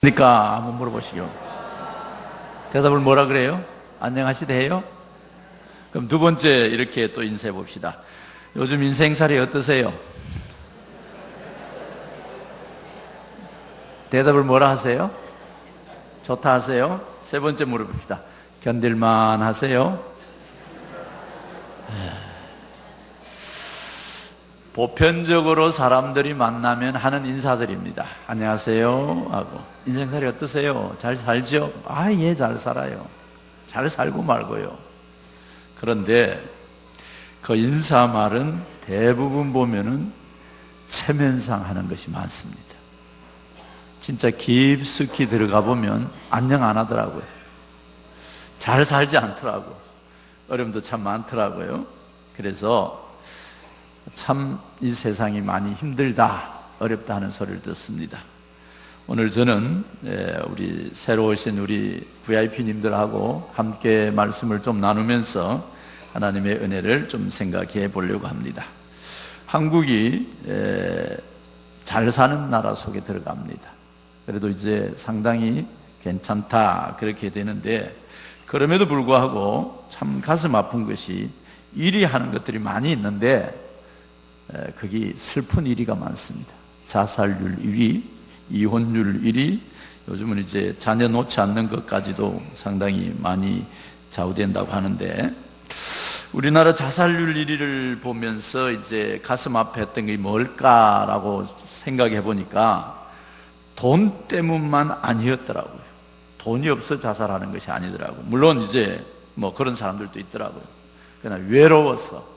그러니까 한번 물어보시죠. 대답을 뭐라 그래요? 안녕하시대요? 그럼 두 번째 이렇게 또 인사해 봅시다. 요즘 인생살이 어떠세요? 대답을 뭐라 하세요? 좋다 하세요? 세 번째 물어봅시다. 견딜만 하세요? 보편적으로 사람들이 만나면 하는 인사들입니다. 안녕하세요 하고, 인생살이 어떠세요? 잘 살죠? 아, 예, 잘 살아요. 잘 살고 말고요. 그런데 그 인사말은 대부분 보면은 체면상 하는 것이 많습니다. 진짜 깊숙이 들어가 보면 안녕 안 하더라고요. 잘 살지 않더라고. 어려움도 참 많더라고요. 그래서 참 이 세상이 많이 힘들다, 어렵다 하는 소리를 듣습니다. 오늘 저는 우리 새로 오신 우리 VIP님들하고 함께 말씀을 좀 나누면서 하나님의 은혜를 좀 생각해 보려고 합니다. 한국이 잘 사는 나라 속에 들어갑니다. 그래도 이제 상당히 괜찮다 그렇게 되는데, 그럼에도 불구하고 참 가슴 아픈 것이 일이 하는 것들이 많이 있는데 거기 슬픈 1위가 많습니다. 자살률 1위, 이혼율 1위, 요즘은 이제 자녀 놓지 않는 것까지도 상당히 많이 좌우된다고 하는데, 우리나라 자살률 1위를 보면서 이제 가슴 아팠던 게 뭘까라고 생각해 보니까 돈 때문만 아니었더라고요. 돈이 없어 자살하는 것이 아니더라고요. 물론 이제 뭐 그런 사람들도 있더라고요. 그러나 외로워서,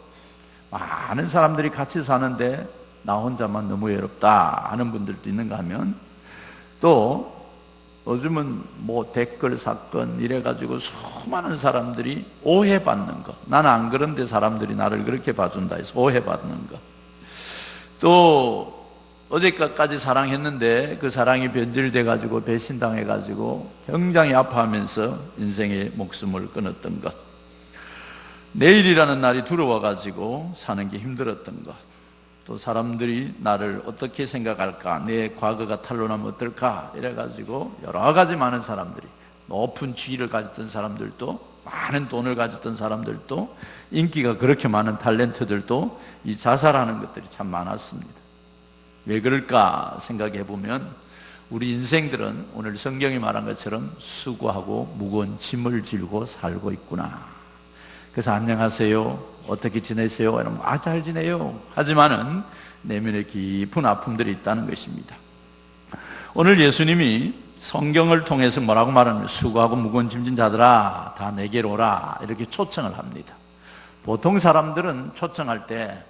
많은 사람들이 같이 사는데 나 혼자만 너무 외롭다 하는 분들도 있는가 하면, 또 요즘은 뭐 댓글 사건 이래가지고 수많은 사람들이 오해받는 것, 나는 안 그런데 사람들이 나를 그렇게 봐준다 해서 오해받는 것, 또 어제까지 사랑했는데 그 사랑이 변질돼가지고 배신당해가지고 굉장히 아파하면서 인생의 목숨을 끊었던 것, 내일이라는 날이 두려워가지고 사는 게 힘들었던 것, 또 사람들이 나를 어떻게 생각할까, 내 과거가 탄로나면 어떨까 이래가지고 여러 가지 많은 사람들이, 높은 지위를 가졌던 사람들도, 많은 돈을 가졌던 사람들도, 인기가 그렇게 많은 탤런트들도 이 자살하는 것들이 참 많았습니다. 왜 그럴까 생각해 보면 우리 인생들은 오늘 성경이 말한 것처럼 수고하고 무거운 짐을 지고 살고 있구나. 그래서 안녕하세요, 어떻게 지내세요? 이러면 잘 지내요 하지만은 내면에 깊은 아픔들이 있다는 것입니다. 오늘 예수님이 성경을 통해서 뭐라고 말하냐면, 수고하고 무거운 짐진 자들아 다 내게로 오라 이렇게 초청을 합니다. 보통 사람들은 초청할 때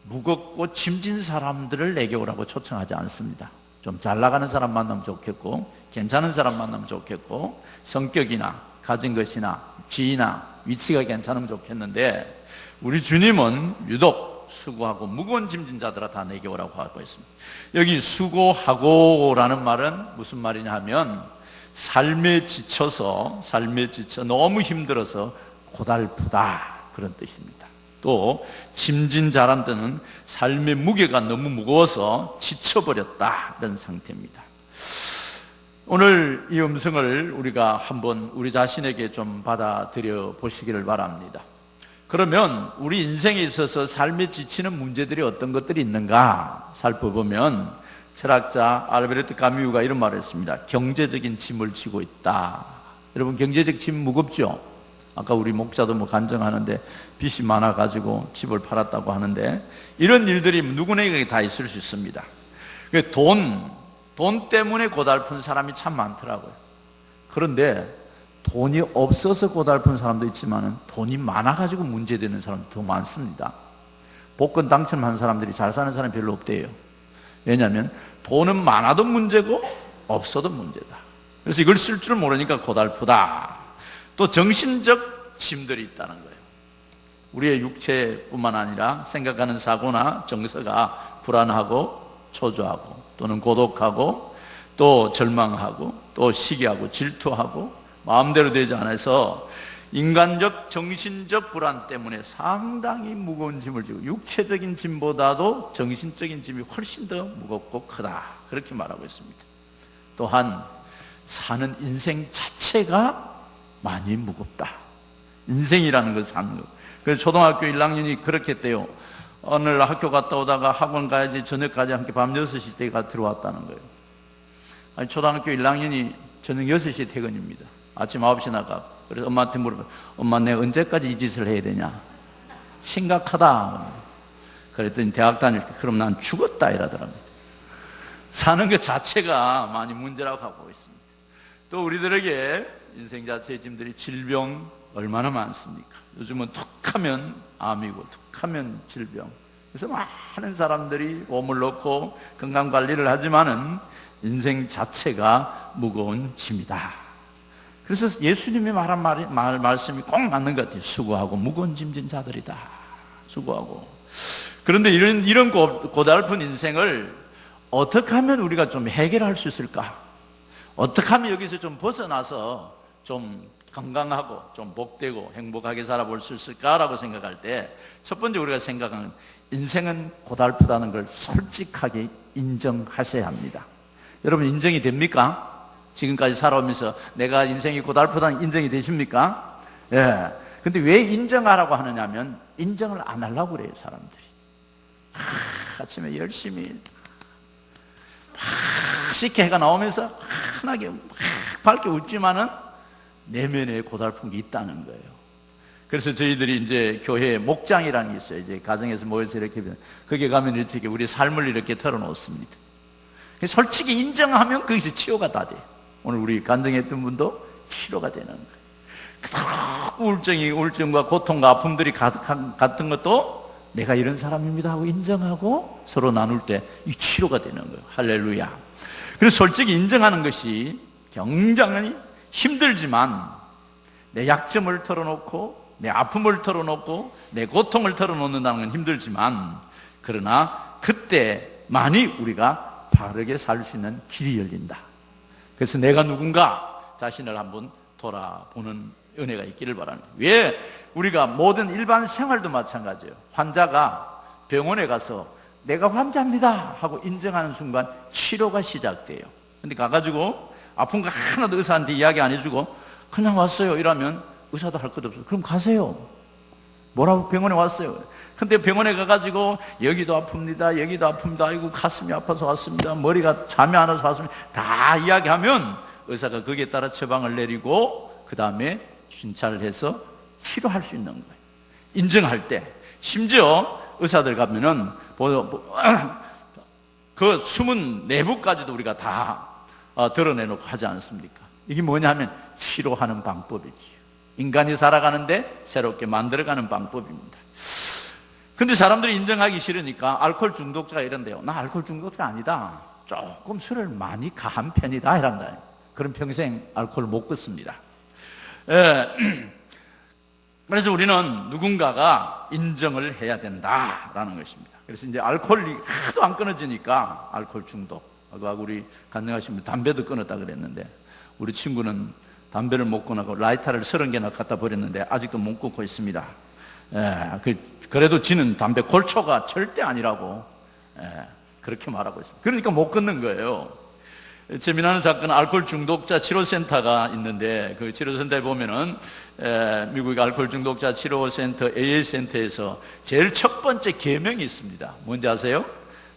무겁고 짐진 사람들을 내게 오라고 초청하지 않습니다. 좀 잘 나가는 사람 만나면 좋겠고, 괜찮은 사람 만나면 좋겠고, 성격이나 가진 것이나 지위나 위치가 괜찮으면 좋겠는데, 우리 주님은 유독 수고하고 무거운 짐진 자들아 다 내게 오라고 하고 있습니다. 여기 수고하고라는 말은 무슨 말이냐 하면, 삶에 지쳐 너무 힘들어서 고달프다 그런 뜻입니다. 또 짐진 자란 뜻은 삶의 무게가 너무 무거워서 지쳐버렸다 이런 상태입니다. 오늘 이 음성을 우리가 한번 우리 자신에게 좀 받아들여 보시기를 바랍니다. 그러면 우리 인생에 있어서 삶에 지치는 문제들이 어떤 것들이 있는가 살펴보면, 철학자 알베르트 까뮈가 이런 말을 했습니다. 경제적인 짐을 지고 있다. 여러분, 경제적 짐 무겁죠? 아까 우리 목사도 뭐 간증하는데 빚이 많아가지고 집을 팔았다고 하는데, 이런 일들이 누구에게 다 있을 수 있습니다. 돈 때문에 고달픈 사람이 참 많더라고요. 그런데 돈이 없어서 고달픈 사람도 있지만 돈이 많아가지고 문제되는 사람도 더 많습니다. 복권 당첨한 사람들이 잘 사는 사람이 별로 없대요. 왜냐하면 돈은 많아도 문제고 없어도 문제다. 그래서 이걸 쓸 줄 모르니까 고달프다. 또 정신적 짐들이 있다는 거예요. 우리의 육체뿐만 아니라 생각하는 사고나 정서가 불안하고 초조하고, 또는 고독하고, 또 절망하고, 또 시기하고 질투하고, 마음대로 되지 않아서 인간적 정신적 불안 때문에 상당히 무거운 짐을 지고, 육체적인 짐보다도 정신적인 짐이 훨씬 더 무겁고 크다 그렇게 말하고 있습니다. 또한 사는 인생 자체가 많이 무겁다. 인생이라는 걸 사는 거. 그래서 초등학교 1학년이 그렇게 했대요. 오늘 학교 갔다 오다가 학원 가야지 저녁까지 함께 밤 6시 때가 들어왔다는 거예요. 아니, 초등학교 1학년이 저녁 6시에 퇴근입니다. 아침 9시 나가. 그래서 엄마한테 물어봐. 엄마, 내가 언제까지 이 짓을 해야 되냐? 심각하다. 그랬더니 대학 다닐 때 그럼 난 죽었다 이러더랍니다. 사는 것 자체가 많이 문제라고 하고 있습니다. 또 우리들에게 인생 자체의 짐들이 질병 얼마나 많습니까? 요즘은 툭하면 암이고 툭하면 질병. 그래서 많은 사람들이 몸을 놓고 건강관리를 하지만은 인생 자체가 무거운 짐이다. 그래서 예수님이 말한 말씀이 꼭 맞는 것 같아요. 수고하고 무거운 짐진 자들이다. 수고하고. 그런데 이런 고달픈 인생을 어떻게 하면 우리가 좀 해결할 수 있을까? 어떻게 하면 여기서 좀 벗어나서 좀 건강하고 좀 복되고 행복하게 살아볼 수 있을까라고 생각할 때 첫 번째 우리가 생각하는 인생은 고달프다는 걸 솔직하게 인정하셔야 합니다. 여러분 인정이 됩니까? 지금까지 살아오면서 내가 인생이 고달프다는 인정이 되십니까? 예. 근데 왜 인정하라고 하느냐면 인정을 안 하려고 그래요, 사람들이. 아침에 열심히 쉽게 해가 나오면서 환하게 밝게 웃지만은 내면에 고달픈 게 있다는 거예요. 그래서 저희들이 이제 교회에 목장이라는 게 있어요. 이제 가정에서 모여서 이렇게 거기에 가면 이렇게 우리 삶을 이렇게 털어놓습니다. 솔직히 인정하면 거기서 치료가 다 돼요. 오늘 우리 간증했던 분도 치료가 되는 거예요. 우울증과 고통과 아픔들이 같은 것도 내가 이런 사람입니다 하고 인정하고 서로 나눌 때 이 치료가 되는 거예요. 할렐루야. 그래서 솔직히 인정하는 것이 굉장히 힘들지만 내 약점을 털어놓고 내 아픔을 털어놓고 내 고통을 털어놓는다는 건 힘들지만 그러나 그때만이 우리가 바르게 살 수 있는 길이 열린다. 그래서 내가 누군가 자신을 한번 돌아보는 은혜가 있기를 바랍니다. 왜 우리가 모든 일반 생활도 마찬가지예요. 환자가 병원에 가서 내가 환자입니다 하고 인정하는 순간 치료가 시작돼요. 근데 가가지고 아픈 거 하나도 의사한테 이야기 안 해주고 그냥 왔어요 이러면 의사도 할 것 없어요. 그럼 가세요. 뭐라고 병원에 왔어요. 근데 병원에 가가지고 여기도 아픕니다 여기도 아픕니다 아이고 가슴이 아파서 왔습니다 머리가 잠이 안 와서 왔습니다 다 이야기하면 의사가 거기에 따라 처방을 내리고 그 다음에 진찰을 해서 치료할 수 있는 거예요. 인정할 때 심지어 의사들 가면은 그 숨은 내부까지도 우리가 다 드러내놓고 하지 않습니까? 이게 뭐냐면 치료하는 방법이지요. 인간이 살아가는데 새롭게 만들어가는 방법입니다. 근데 사람들이 인정하기 싫으니까 알코올 중독자가 이런데요. 나 알코올 중독자 아니다. 조금 술을 많이 가한 편이다 이란다. 그럼 평생 알코올을 못 끊습니다. 그래서 우리는 누군가가 인정을 해야 된다라는 것입니다. 그래서 이제 알코올이 하도 안 끊어지니까 알코올 중독. 우리 간증하신 분 담배도 끊었다 그랬는데 우리 친구는 담배를 못 끊고 라이터를 30개나 갖다 버렸는데 아직도 못 끊고 있습니다. 그래도 지는 담배 골초가 절대 아니라고 그렇게 말하고 있습니다. 그러니까 못 끊는 거예요. 재미나는 사건은 알코올 중독자 치료센터가 있는데 그 치료센터에 보면은 미국의 알코올 중독자 치료센터 AA센터에서 제일 첫 번째 계명이 있습니다. 뭔지 아세요?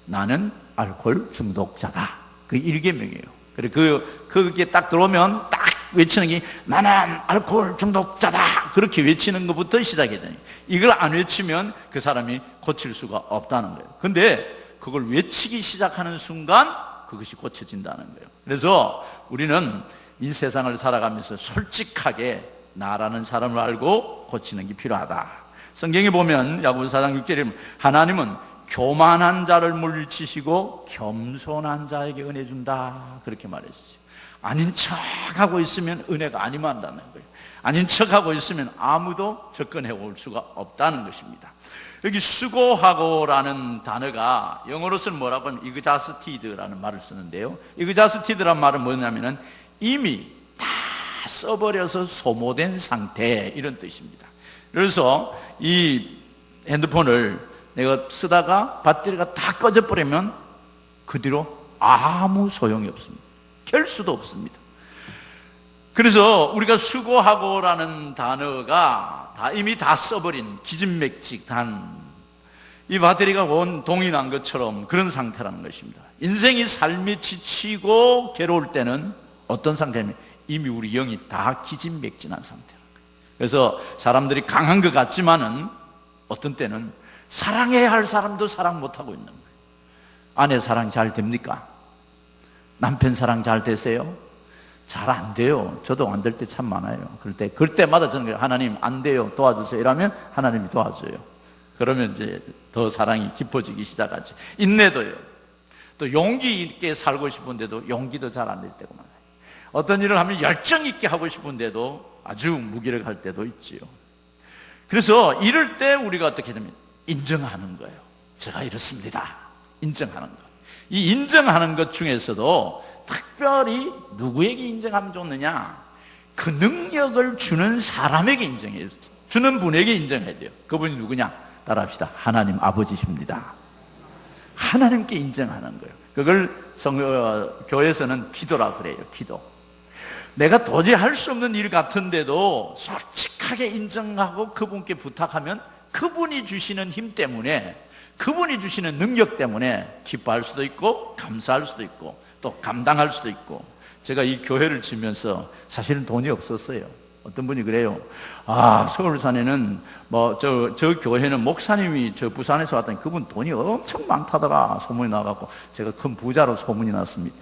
나는 알코올 중독자다. 그 1계명이에요. 그리고 그게 딱 들어오면 딱 외치는 게 나는 알코올 중독자다. 그렇게 외치는 것부터 시작해야 돼요. 이걸 안 외치면 그 사람이 고칠 수가 없다는 거예요. 근데 그걸 외치기 시작하는 순간 그것이 고쳐진다는 거예요. 그래서 우리는 이 세상을 살아가면서 솔직하게 나라는 사람을 알고 고치는 게 필요하다. 성경에 보면 야고보서 4장 6절에 보면 하나님은 교만한 자를 물리치시고 겸손한 자에게 은혜 준다. 그렇게 말했어요. 아닌 척하고 있으면 은혜가 아니면 한다는 거예요. 아닌 척하고 있으면 아무도 접근해 올 수가 없다는 것입니다. 여기 수고하고라는 단어가 영어로서는 뭐라고 하면 exhausted라는 말을 쓰는데요. exhausted라는 말은 뭐냐면은 이미 다 써버려서 소모된 상태 이런 뜻입니다. 그래서 이 핸드폰을 내가 쓰다가 배터리가 다 꺼져버리면 그 뒤로 아무 소용이 없습니다. 켤 수도 없습니다. 그래서 우리가 수고하고라는 단어가 이미 다 써버린 기진맥직 이 배터리가 온 동이 난 것처럼 그런 상태라는 것입니다. 인생이 삶이 지치고 괴로울 때는 어떤 상태냐면 이미 우리 영이 다 기진맥진한 상태라는 거예요. 그래서 사람들이 강한 것 같지만은 어떤 때는 사랑해야 할 사람도 사랑 못하고 있는 거예요. 아내 사랑 잘 됩니까? 남편 사랑 잘 되세요? 잘 안 돼요. 저도 안 될 때 참 많아요. 그럴 때마다 저는 하나님 안 돼요, 도와주세요. 이러면 하나님이 도와줘요. 그러면 이제 더 사랑이 깊어지기 시작하죠. 인내도요. 또 용기 있게 살고 싶은데도 용기도 잘 안 될 때가 많아요. 어떤 일을 하면 열정 있게 하고 싶은데도 아주 무기력할 때도 있지요. 그래서 이럴 때 우리가 어떻게 되면 인정하는 거예요. 제가 이렇습니다. 인정하는 것. 이 인정하는 것 중에서도 특별히 누구에게 인정하면 좋느냐? 그 능력을 주는 사람에게 인정해요. 주는 분에게 인정해야 돼요. 그분이 누구냐? 따라합시다. 하나님 아버지십니다. 하나님께 인정하는 거예요. 그걸 교회에서는 기도라 그래요. 기도. 내가 도저히 할 수 없는 일 같은데도 솔직하게 인정하고 그분께 부탁하면 그분이 주시는 힘 때문에, 그분이 주시는 능력 때문에 기뻐할 수도 있고 감사할 수도 있고 또 감당할 수도 있고. 제가 이 교회를 지면서 사실은 돈이 없었어요. 어떤 분이 그래요. 서울산에는 저 교회는 목사님이 저 부산에서 왔더니 그분 돈이 엄청 많다더라 소문이 나갖고 제가 큰 부자로 소문이 났습니다.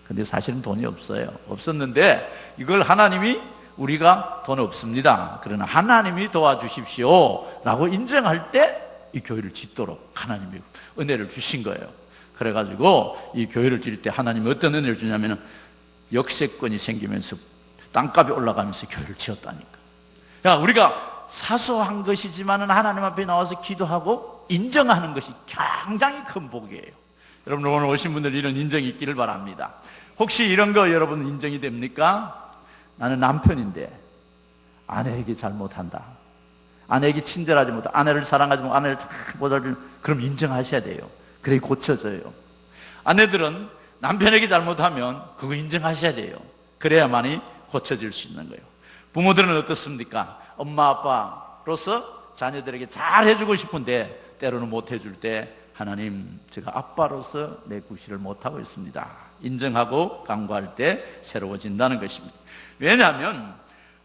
근데 사실은 돈이 없어요. 없었는데 이걸 하나님이 우리가 돈 없습니다. 그러나 하나님이 도와주십시오 라고 인정할 때 이 교회를 짓도록 하나님이 은혜를 주신 거예요. 그래가지고 이 교회를 지을 때 하나님이 어떤 은혜를 주냐면 역세권이 생기면서 땅값이 올라가면서 교회를 지었다니까. 우리가 사소한 것이지만은 하나님 앞에 나와서 기도하고 인정하는 것이 굉장히 큰 복이에요. 여러분 오늘 오신 분들 이런 인정이 있기를 바랍니다. 혹시 이런 거 여러분 인정이 됩니까? 나는 남편인데 아내에게 잘못한다. 아내에게 친절하지 못한다. 아내를 사랑하지 못하고 아내를 잘 보살피면 그럼 인정하셔야 돼요. 그래 고쳐져요. 아내들은 남편에게 잘못하면 그거 인정하셔야 돼요. 그래야만이 고쳐질 수 있는 거예요. 부모들은 어떻습니까? 엄마 아빠로서 자녀들에게 잘 해주고 싶은데 때로는 못 해줄 때 하나님 제가 아빠로서 내 구실을 못하고 있습니다. 인정하고 간구할 때 새로워진다는 것입니다. 왜냐하면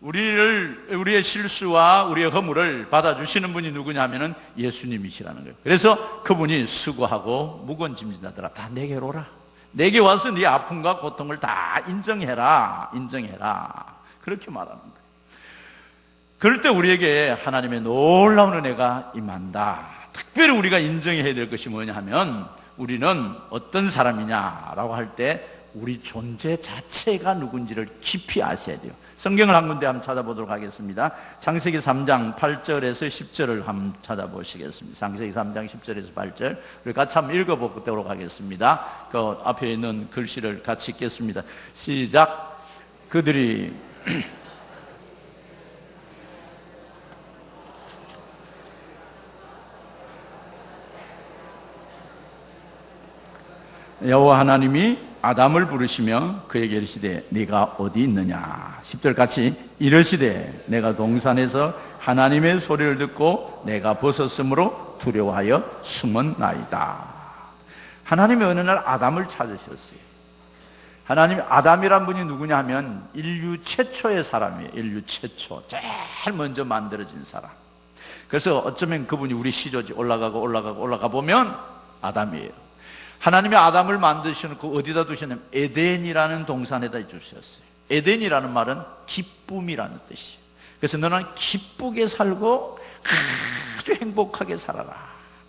우리의 실수와 우리의 허물을 받아주시는 분이 누구냐면은 예수님이시라는 거예요. 그래서 그분이 수고하고 무거운 짐진 자들아 다 내게로 오라. 내게 와서 네 아픔과 고통을 다 인정해라. 그렇게 말하는 거예요. 그럴 때 우리에게 하나님의 놀라운 은혜가 임한다. 특별히 우리가 인정해야 될 것이 뭐냐 하면 우리는 어떤 사람이냐라고 할 때 우리 존재 자체가 누군지를 깊이 아셔야 돼요. 성경을 한 군데 한번 찾아보도록 하겠습니다. 창세기 3장 8절에서 10절을 한번 찾아보시겠습니다. 창세기 3장 10절에서 8절 우리 같이 한번 읽어보도록 하겠습니다. 그 앞에 있는 글씨를 같이 읽겠습니다. 시작. 그들이 여호와 하나님이 아담을 부르시며 그에게 이르시되 네가 어디 있느냐. 10절 같이 이르시되 내가 동산에서 하나님의 소리를 듣고 내가 벗었으므로 두려워하여 숨었나이다. 하나님이 어느 날 아담을 찾으셨어요. 하나님이 아담이란 분이 누구냐 하면 인류 최초의 사람이에요. 인류 최초 제일 먼저 만들어진 사람. 그래서 어쩌면 그분이 우리 시조지 올라가 보면 아담이에요. 하나님이 아담을 만드셔놓고 어디다 두셨냐면 에덴이라는 동산에다 주셨어요. 에덴이라는 말은 기쁨이라는 뜻이에요. 그래서 너는 기쁘게 살고 아주 행복하게 살아라.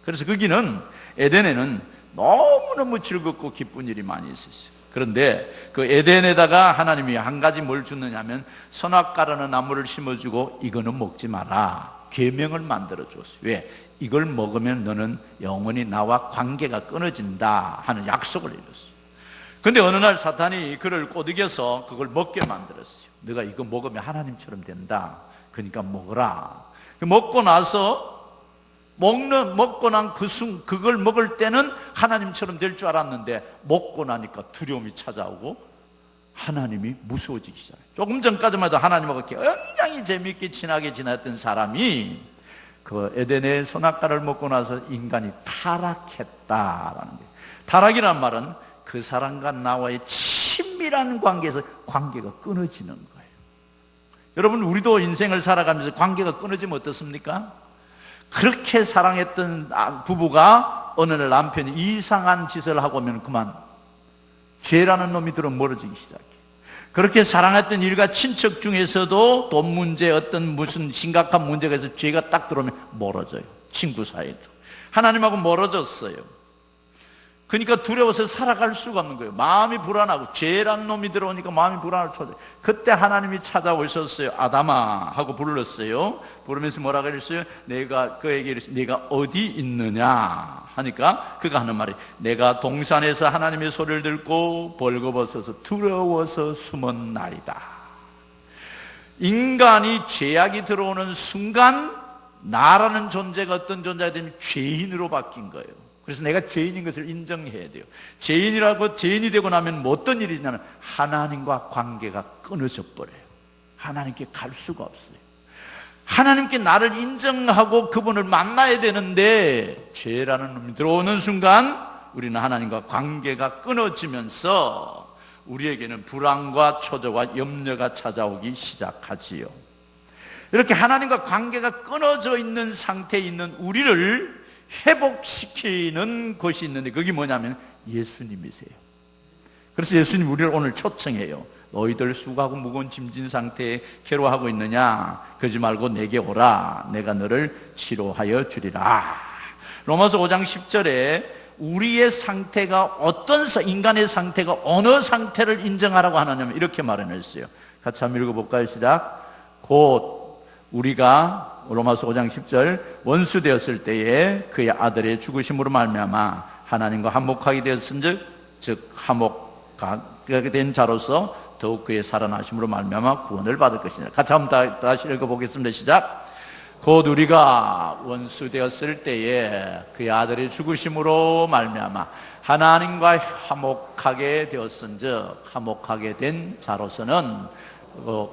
그래서 거기는 에덴에는 너무너무 즐겁고 기쁜 일이 많이 있었어요. 그런데 그 에덴에다가 하나님이 한 가지 뭘 주느냐면 선악과라는 나무를 심어주고 이거는 먹지 마라. 계명을 만들어 주었어요. 왜? 이걸 먹으면 너는 영원히 나와 관계가 끊어진다 하는 약속을 해줬어요. 근데 어느 날 사탄이 그를 꼬드겨서 그걸 먹게 만들었어요. 너가 이거 먹으면 하나님처럼 된다. 그러니까 먹어라. 먹고 난 그걸 먹을 때는 하나님처럼 될 줄 알았는데 먹고 나니까 두려움이 찾아오고 하나님이 무서워지기 시작해요. 조금 전까지만 해도 하나님하고 굉장히 재미있게 친하게 지냈던 사람이 그 에덴의 선악과를 먹고 나서 인간이 타락했다라는 거예요. 타락이란 말은 그 사람과 나와의 친밀한 관계에서 관계가 끊어지는 거예요. 여러분, 우리도 인생을 살아가면서 관계가 끊어지면 어떻습니까? 그렇게 사랑했던 부부가 어느 날 남편이 이상한 짓을 하고 오면 그만 죄라는 놈이 들어 멀어지기 시작해요. 그렇게 사랑했던 일가 친척 중에서도 돈 문제, 어떤 무슨 심각한 문제가 있어서 죄가 딱 들어오면 멀어져요. 친구 사이도. 하나님하고 멀어졌어요. 그러니까 두려워서 살아갈 수가 없는 거예요. 마음이 불안하고 죄란 놈이 들어오니까 마음이 불안을 쳐져요. 그때 하나님이 찾아오셨어요. 아담아 하고 불렀어요. 부르면서 뭐라 그랬어요? 내가 그에게 이랬어요. 내가 어디 있느냐 하니까 그가 하는 말이, 내가 동산에서 하나님의 소리를 듣고 벌거벗어서 두려워서 숨었나이다. 인간이 죄악이 들어오는 순간 나라는 존재가 어떤 존재가 되면 죄인으로 바뀐 거예요. 그래서 내가 죄인인 것을 인정해야 돼요. 죄인이 되고 나면 뭐 어떤 일이 있냐면 하나님과 관계가 끊어져 버려요. 하나님께 갈 수가 없어요. 하나님께 나를 인정하고 그분을 만나야 되는데 죄라는 놈이 들어오는 순간 우리는 하나님과 관계가 끊어지면서 우리에게는 불안과 초조와 염려가 찾아오기 시작하지요. 이렇게 하나님과 관계가 끊어져 있는 상태에 있는 우리를 회복시키는 것이 있는데 그게 뭐냐면 예수님이세요. 그래서 예수님 우리를 오늘 초청해요. 너희들 수고하고 무거운 짐진 상태에 괴로워하고 있느냐? 그러지 말고 내게 오라. 내가 너를 치료하여 주리라. 로마서 5장 10절에 우리의 상태가 어떤 인간의 상태가 어느 상태를 인정하라고 하느냐면 이렇게 말해놨어요. 같이 한번 읽어볼까요? 시작. 곧 우리가 로마서 5장 10절 원수 되었을 때에 그의 아들의 죽으심으로 말미암아 하나님과 화목하게 되었은즉 즉 화목하게 된 자로서 더욱 그의 살아나심으로 말미암아 구원을 받을 것이니라. 같이 한번 다시 읽어보겠습니다. 시작. 곧 우리가 원수 되었을 때에 그의 아들의 죽으심으로 말미암아 하나님과 화목하게 되었은즉 화목하게 된 자로서는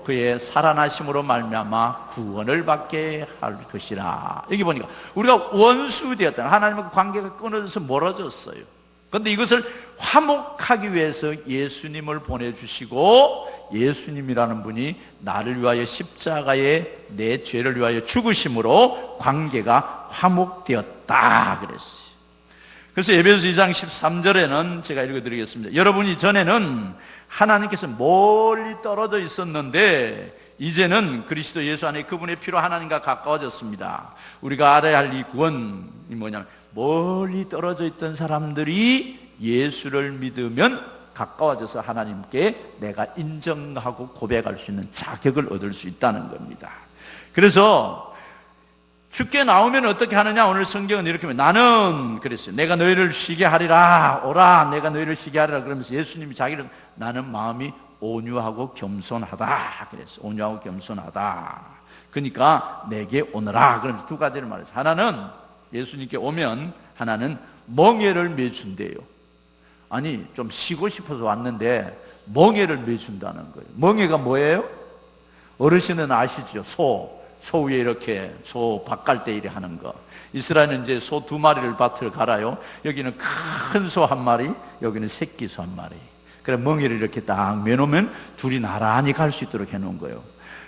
그의 살아나심으로 말미암아 구원을 받게 할 것이라. 여기 보니까 우리가 원수 되었다. 하나님과 관계가 끊어져서 멀어졌어요. 그런데 이것을 화목하기 위해서 예수님을 보내주시고 예수님이라는 분이 나를 위하여 십자가에 내 죄를 위하여 죽으심으로 관계가 화목되었다 그랬어요. 그래서 에베소서 2장 13절에는 제가 읽어드리겠습니다. 여러분이 전에는 하나님께서 멀리 떨어져 있었는데 이제는 그리스도 예수 안에 그분의 피로 하나님과 가까워졌습니다. 우리가 알아야 할 이 구원이 뭐냐면 멀리 떨어져 있던 사람들이 예수를 믿으면 가까워져서 하나님께 내가 인정하고 고백할 수 있는 자격을 얻을 수 있다는 겁니다. 그래서 주께 나오면 어떻게 하느냐? 오늘 성경은 이렇게 나는 그랬어요. 내가 너희를 쉬게 하리라. 오라. 내가 너희를 쉬게 하리라. 그러면서 예수님이 자기를 나는 마음이 온유하고 겸손하다 그랬어요. 온유하고 겸손하다. 그러니까 내게 오너라. 그러면서 두 가지를 말했어요. 하나는 예수님께 오면 하나는 멍에를 매준대요. 아니 좀 쉬고 싶어서 왔는데 멍에를 매준다는 거예요. 멍에가 뭐예요? 어르신은 아시죠? 소 위에 이렇게 소 밥 갈 때 이래 하는 거. 이스라엘은 이제 소 2마리를 밭을 갈아요. 여기는 큰 소 1마리, 여기는 새끼 소 1마리. 그래 멍에를 이렇게 딱 매놓으면 둘이 나란히 갈 수 있도록 해놓은 거예요.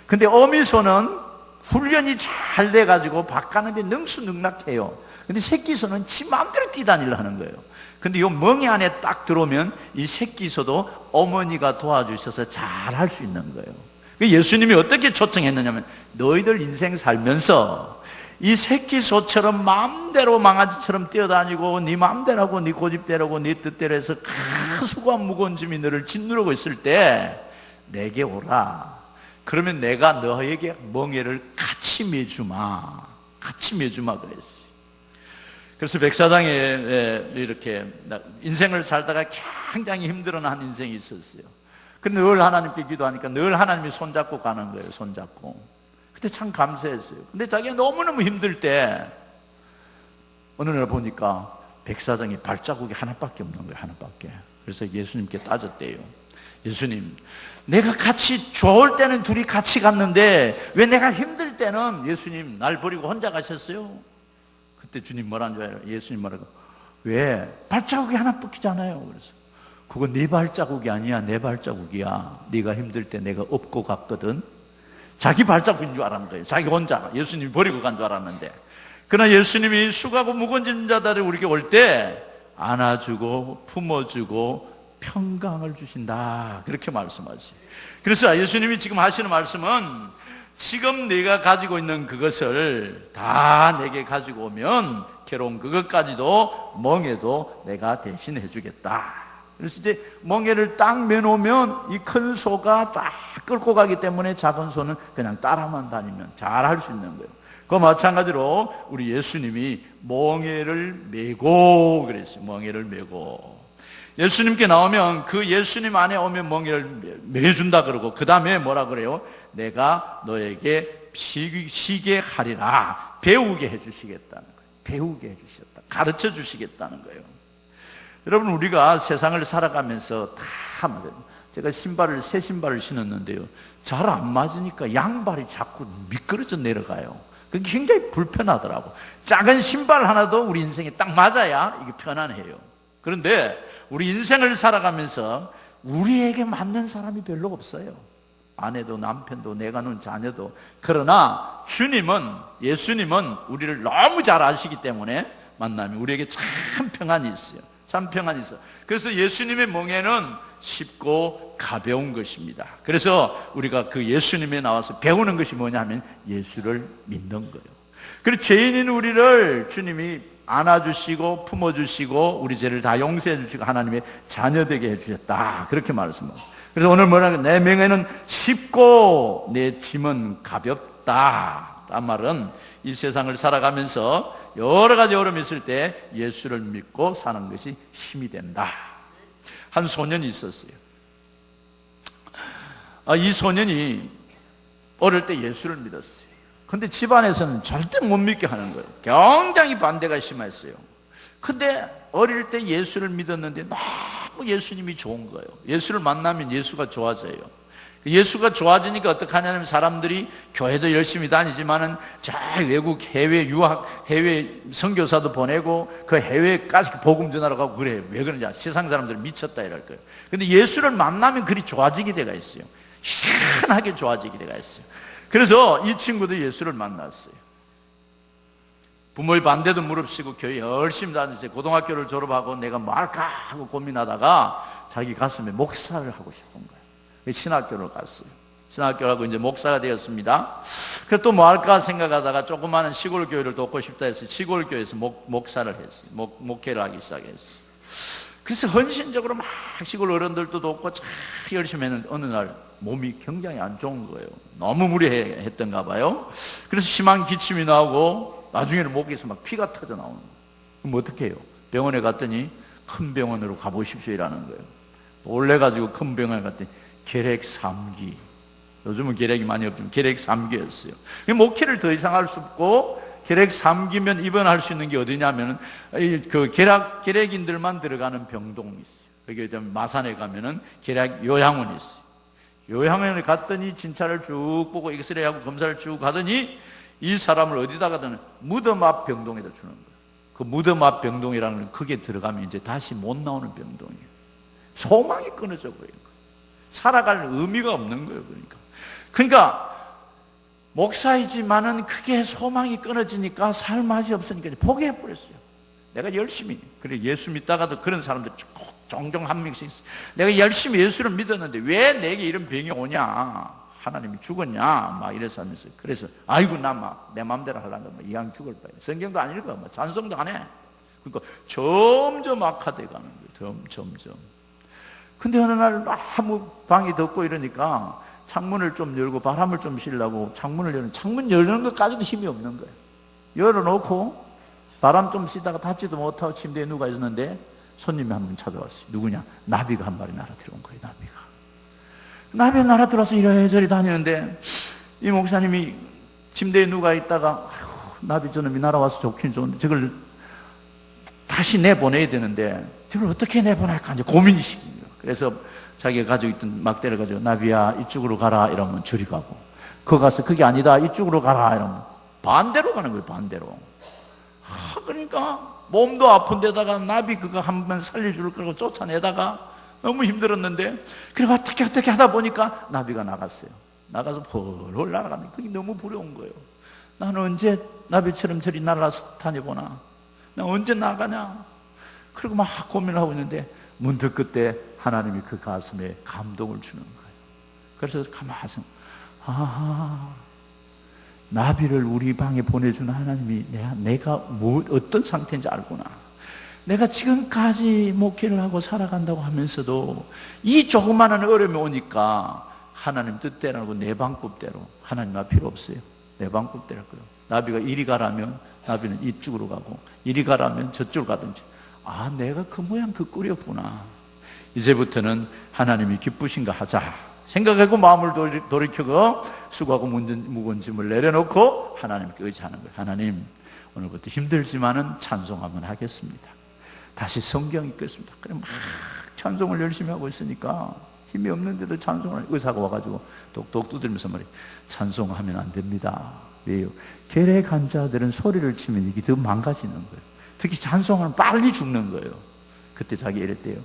근데 어미소는 훈련이 잘 돼가지고 밥 가는데 능수능락해요. 근데 새끼 소는 지 마음대로 뛰다니려 하는 거예요. 근데 이 멍에 안에 딱 들어오면 이 새끼 소도 어머니가 도와주셔서 잘 할 수 있는 거예요. 예수님이 어떻게 초청했느냐면 너희들 인생 살면서 이 새끼 소처럼 마음대로 망아지처럼 뛰어다니고 네 마음대로 하고 네 고집대로 하고 네 뜻대로 해서 큰 수고한 무거운 짐이 너를 짓누르고 있을 때 내게 오라. 그러면 내가 너에게 멍에를 같이 매주마 그랬어요. 그래서 백사장에 이렇게 인생을 살다가 굉장히 힘들어하는 한 인생이 있었어요. 근데 늘 하나님께 기도하니까 늘 하나님이 손잡고 가는 거예요. 손잡고. 그때 참 감사했어요. 근데 자기가 너무너무 힘들 때 어느 날 보니까 백사장에 발자국이 하나밖에 없는 거예요. 하나밖에. 그래서 예수님께 따졌대요. 예수님, 내가 같이 좋을 때는 둘이 같이 갔는데 왜 내가 힘들 때는 예수님 날 버리고 혼자 가셨어요? 그때 주님 뭐라는 줄 알아요? 예수님 뭐라고? 왜? 발자국이 하나 뽑히잖아요. 그래서 그거 네 발자국이 아니야, 내 발자국이야. 네가 힘들 때 내가 업고 갔거든. 자기 발자국인 줄 알았는 거예요. 자기 혼자 예수님이 버리고 간 줄 알았는데, 그러나 예수님이 수고하고 무거운 짐 자들이 우리에게 올 때 안아주고 품어주고 평강을 주신다, 그렇게 말씀하세요. 그래서 예수님이 지금 하시는 말씀은, 지금 내가 가지고 있는 그것을 다 내게 가지고 오면 괴로운 그것까지도, 멍에도 내가 대신해 주겠다. 그래서 이제 멍에를 딱 매놓으면 이 큰 소가 딱 끌고 가기 때문에 작은 소는 그냥 따라만 다니면 잘 할 수 있는 거예요. 그 마찬가지로 우리 예수님이 멍에를 메고 그랬어요. 멍에를 메고 예수님께 나오면, 그 예수님 안에 오면 멍에를 메준다 그러고, 그 다음에 뭐라 그래요? 내가 너에게 쉬게 하리라. 배우게 해주시겠다는 거예요. 배우게 해주시겠다, 가르쳐 주시겠다는 거예요. 여러분, 우리가 세상을 살아가면서 다 제가 새 신발을 신었는데요, 잘 안 맞으니까 양발이 자꾸 미끄러져 내려가요. 그게 굉장히 불편하더라고. 작은 신발 하나도 우리 인생에 딱 맞아야 이게 편안해요. 그런데 우리 인생을 살아가면서 우리에게 맞는 사람이 별로 없어요. 아내도 남편도 내가 낳은 자녀도. 그러나 주님은, 예수님은 우리를 너무 잘 아시기 때문에 만나면 우리에게 참 평안이 있어요. 참 평안이 있어요. 그래서 예수님의 멍에는 쉽고 가벼운 것입니다. 그래서 우리가 그 예수님에 나와서 배우는 것이 뭐냐 하면 예수를 믿는 거예요. 그리고 죄인인 우리를 주님이 안아주시고 품어주시고 우리 죄를 다 용서해 주시고 하나님의 자녀되게 해주셨다, 그렇게 말씀합니다. 그래서 오늘 뭐라고? 내 멍에는 쉽고 내 짐은 가볍다. 란 말은 이 세상을 살아가면서 여러 가지 어려움이 있을 때 예수를 믿고 사는 것이 힘이 된다. 한 소년이 있었어요. 이 소년이 어릴 때 예수를 믿었어요. 근데 집안에서는 절대 못 믿게 하는 거예요. 굉장히 반대가 심했어요. 근데 어릴 때 예수를 믿었는데 너무 예수님이 좋은 거예요. 예수를 만나면 예수가 좋아져요. 예수가 좋아지니까 어떻게 하냐면, 사람들이 교회도 열심히 다니지만은 저 외국 해외 유학, 해외 선교사도 보내고 그 해외까지 복음 전하러 가고 그래요. 왜 그러냐? 세상 사람들은 미쳤다 이럴 거예요. 근데 예수를 만나면 그리 좋아지게 돼가 있어요. 희한하게 좋아지게 돼가 있어요. 그래서 이 친구도 예수를 만났어요. 부모의 반대도 무릅쓰고 교회 열심히 다녔어요. 고등학교를 졸업하고 내가 뭐 할까 하고 고민하다가 자기 가슴에 목사를 하고 싶은 거예요. 신학교를 갔어요. 신학교를 하고 이제 목사가 되었습니다. 그래서 또 뭐 할까 생각하다가 조그마한 시골 교회를 돕고 싶다 해서 시골 교회에서 목사를 했어요. 목회를 하기 시작했어요. 그래서 헌신적으로 막 시골 어른들도 돕고 참 열심히 했는데 어느 날 몸이 굉장히 안 좋은 거예요. 너무 무리했던가 봐요. 그래서 심한 기침이 나오고 나중에는 목에서 막 피가 터져 나오는 거예요. 그럼 어떻게 해요? 병원에 갔더니 큰 병원으로 가보십시오 이라는 거예요. 놀래가지고 큰 병원에 갔더니 결핵 3기. 요즘은 결핵이 많이 없지만 결핵 3기였어요. 목회를 더 이상 할 수 없고, 결핵 3기면 입원할 수 있는 게 어디냐면 그 결핵인들만 들어가는 병동이 있어요. 거기 마산에 가면은 결핵 요양원이 있어요. 요양원에 갔더니 진찰을 쭉 보고 엑스레이 하고 검사를 쭉 하더니 이 사람을 어디다 가든 무덤 앞 병동에다 주는 거예요. 그 무덤 앞 병동이라는 건 그게 들어가면 이제 다시 못 나오는 병동이에요. 소망이 끊어져 버려요. 살아갈 의미가 없는 거예요. 그러니까 목사이지만은 그게 소망이 끊어지니까 살 맛이 없으니까 포기해버렸어요. 내가 열심히, 그래 예수 믿다가도 그런 사람들 종종 한 명씩 있어요. 내가 열심히 예수를 믿었는데 왜 내게 이런 병이 오냐, 하나님이 죽었냐 막 이래서 하면서, 그래서 아이고 나 막 내 마음대로 하려는 거 이왕 죽을 바에 성경도 안 읽어, 뭐 찬송도 안 해. 그러니까 점점 악화돼 가는 거예요. 점점. 근데 어느 날 너무 방이 덥고 이러니까 창문을 좀 열고 바람을 좀 쉬려고 창문 열는 것까지도 힘이 없는 거예요. 열어놓고 바람 좀 쉬다가 닫지도 못하고 침대에 누가 있었는데 손님이 한 분 찾아왔어요. 누구냐? 나비가 한 마리 날아들어온 거예요. 나비가 날아들어서 이래저래 다니는데 이 목사님이 침대에 누가 있다가 나비 저놈이 날아와서 좋긴 좋은데 저걸 다시 내보내야 되는데 저걸 어떻게 내보낼까 이제 고민이 시kin 거예요. 그래서 자기가 가지고 있던 막대를 가지고 나비야 이쪽으로 가라 이러면 저리 가고, 거 가서 그게 아니다 이쪽으로 가라 이러면 반대로 가는 거예요. 반대로. 그러니까 몸도 아픈 데다가 나비 그거 한번 살려줄 거라고 쫓아내다가 너무 힘들었는데, 그리고 어떻게 하다 보니까 나비가 나갔어요. 나가서 펄펄 날아가는, 그게 너무 부러운 거예요. 나는 언제 나비처럼 저리 날아서 다녀보나, 나 언제 나가냐. 그리고 막 고민을 하고 있는데 문득 그때 하나님이 그 가슴에 감동을 주는 거예요. 그래서 가만히 아하, 나비를 우리 방에 보내준 하나님이 내가 어떤 상태인지 알구나. 내가 지금까지 목회를 하고 살아간다고 하면서도 이 조그마한 어려움이 오니까 하나님 뜻대로 내 방법대로, 하나님 나 필요 없어요. 내 방법대로 할 거예요. 나비가 이리 가라면 나비는 이쪽으로 가고, 이리 가라면 저쪽으로 가든지. 아, 내가 그 모양 그 꼴이었구나. 이제부터는 하나님이 기쁘신가 하자 생각하고 마음을 돌이켜고 수고하고 무거운 짐을 내려놓고 하나님께 의지하는 거예요. 하나님, 오늘부터 힘들지만은 찬송하면 하겠습니다. 다시 성경 읽겠습니다. 그래 막 찬송을 열심히 하고 있으니까 힘이 없는데도 찬송을, 의사가 와가지고 똑똑 두드리면서 말해, 찬송하면 안 됩니다. 왜요? 결핵 환자들은 소리를 치면 이게 더 망가지는 거예요. 특히 찬송하면 빨리 죽는 거예요. 그때 자기 이랬대요.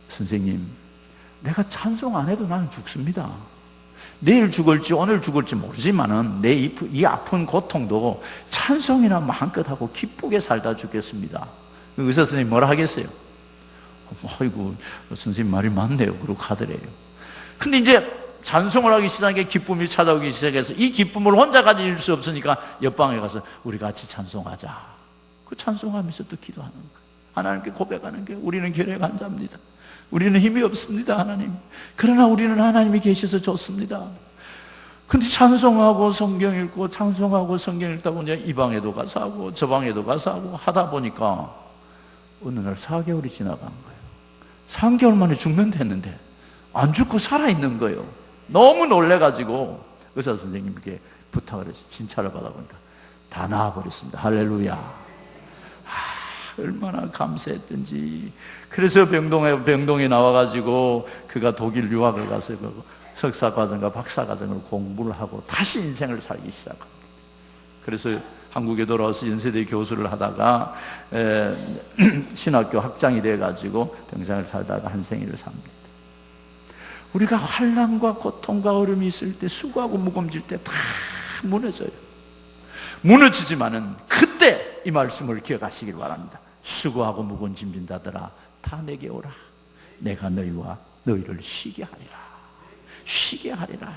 선생님, 내가 찬송 안 해도 나는 죽습니다. 내일 죽을지 오늘 죽을지 모르지만은 내 이 아픈 고통도 찬송이나 마음껏 하고 기쁘게 살다 죽겠습니다. 의사 선생님이 뭐라 하겠어요? 아이고, 선생님 말이 맞네요. 그러고 가더래요. 근데 이제 찬송을 하기 시작해 기쁨이 찾아오기 시작해서 이 기쁨을 혼자 가질 수 없으니까 옆방에 가서 우리 같이 찬송하자. 그 찬송하면서 또 기도하는 거예요. 하나님께 고백하는 게, 우리는 결핵 환자입니다. 우리는 힘이 없습니다, 하나님. 그러나 우리는 하나님이 계셔서 좋습니다. 근데 찬송하고 성경 읽고 찬송하고 성경 읽다 보니 이 방에도 가서 하고 저 방에도 가서 하고 하다 보니까 어느 날 4개월이 지나간 거예요. 3개월 만에 죽는다는데 안 죽고 살아있는 거예요. 너무 놀래가지고 의사 선생님께 부탁을 해서 진찰을 받아보니까 다 나아버렸습니다. 할렐루야. 얼마나 감사했던지. 그래서 병동에 나와가지고 그가 독일 유학을 가서 석사과정과 박사과정을 공부를 하고 다시 인생을 살기 시작합니다. 그래서 한국에 돌아와서 연세대 교수를 하다가 신학교 학장이 돼가지고 병상을 살다가 한 생일을 삽니다. 우리가 환난과 고통과 어려움이 있을 때, 수고하고 무거움질 때 다 무너져요. 무너지지만은 그때 이 말씀을 기억하시길 바랍니다. 수고하고 무거운 짐진 자들아 다 내게 오라. 내가 너희와 너희를 쉬게 하리라. 쉬게 하리라.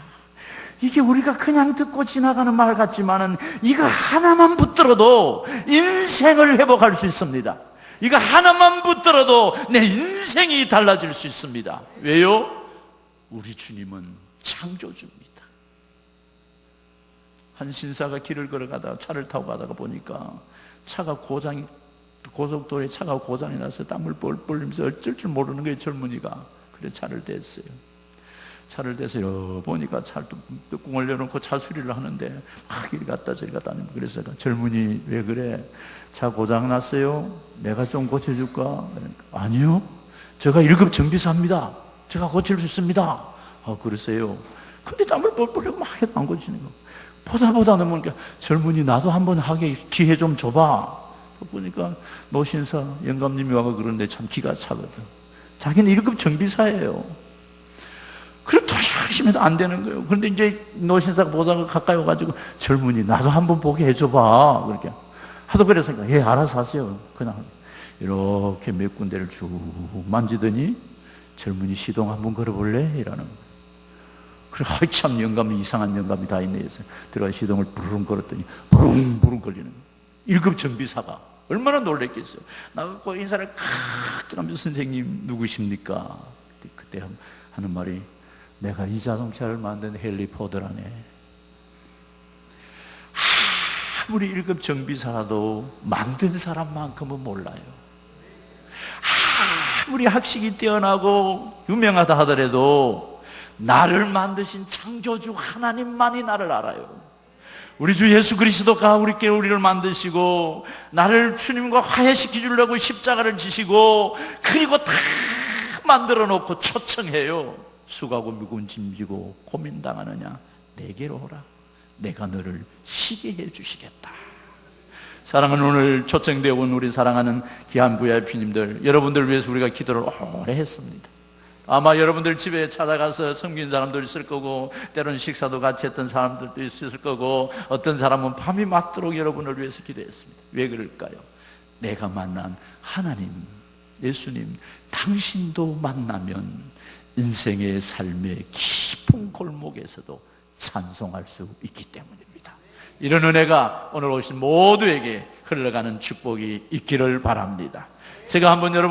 이게 우리가 그냥 듣고 지나가는 말 같지만은 이거 하나만 붙들어도 인생을 회복할 수 있습니다. 이거 하나만 붙들어도 내 인생이 달라질 수 있습니다. 왜요? 우리 주님은 창조주입니다. 한 신사가 길을 걸어가다가 차를 타고 가다가 보니까 차가 고속도로에 차가 고장이 나서 땀을 뻘뻘 흘리면서 어쩔 줄 모르는 거예요, 젊은이가. 그래 차를 댔어요. 차를 대서 보니까 차를 뚜껑을 열어놓고 차 수리를 하는데 막 이리 갔다 저리 갔다 하는 거예요. 그래서 젊은이 왜 그래? 차 고장 났어요? 내가 좀 고쳐줄까? 그러니까, 아니요, 제가 1급 정비사입니다. 제가 고칠 수 있습니다. 아, 그러세요? 근데 땀을 뻘뻘 흘리고 막 해도 안 고치는 거. 보다 보니까 젊은이 나도 한번 하게 기회 좀 줘봐. 보니까 노신사 영감님이 와서 그러는데 참 기가 차거든. 자기는 1급 정비사예요. 그럼 더 열심히 해도 안 되는 거예요. 그런데 이제 노신사가 보다가 가까이 와가지고 젊은이 나도 한번 보게 해줘봐. 그렇게 하도 그래서 예, 알아서 하세요. 그냥 이렇게 몇 군데를 쭉 만지더니 젊은이 시동 한번 걸어볼래? 이러는 거예요. 그래, 참 영감이, 이상한 영감이 다 있네 해서 들어가 시동을 부르릉 걸었더니 부릉부릉 걸리는 거예요. 1급 정비사가 얼마나 놀랬겠어요. 나가고 인사를 칵 하면서 선생님 누구십니까? 그때 하는 말이 내가 이 자동차를 만든 헨리 포드라네. 아무리 1급 정비사라도 만든 사람만큼은 몰라요. 아무리 학식이 뛰어나고 유명하다 하더라도 나를 만드신 창조주 하나님만이 나를 알아요. 우리 주 예수 그리스도가 우리를 만드시고 나를 주님과 화해시켜 주려고 십자가를 지시고 그리고 다 만들어 놓고 초청해요. 수고하고 무거운 짐 지고 고민당하느냐, 내게로 오라. 내가 너를 쉬게 해주시겠다. 사랑하는 오늘 초청되어 온 우리 사랑하는 귀한 VIP님들, 여러분들 위해서 우리가 기도를 오래 했습니다. 아마 여러분들 집에 찾아가서 섬긴 사람도 있을 거고, 때로는 식사도 같이 했던 사람들도 있을 거고, 어떤 사람은 밤이 맞도록 여러분을 위해서 기도했습니다. 왜 그럴까요? 내가 만난 하나님, 예수님, 당신도 만나면 인생의 삶의 깊은 골목에서도 찬송할 수 있기 때문입니다. 이런 은혜가 오늘 오신 모두에게 흘러가는 축복이 있기를 바랍니다. 제가 한번 여러분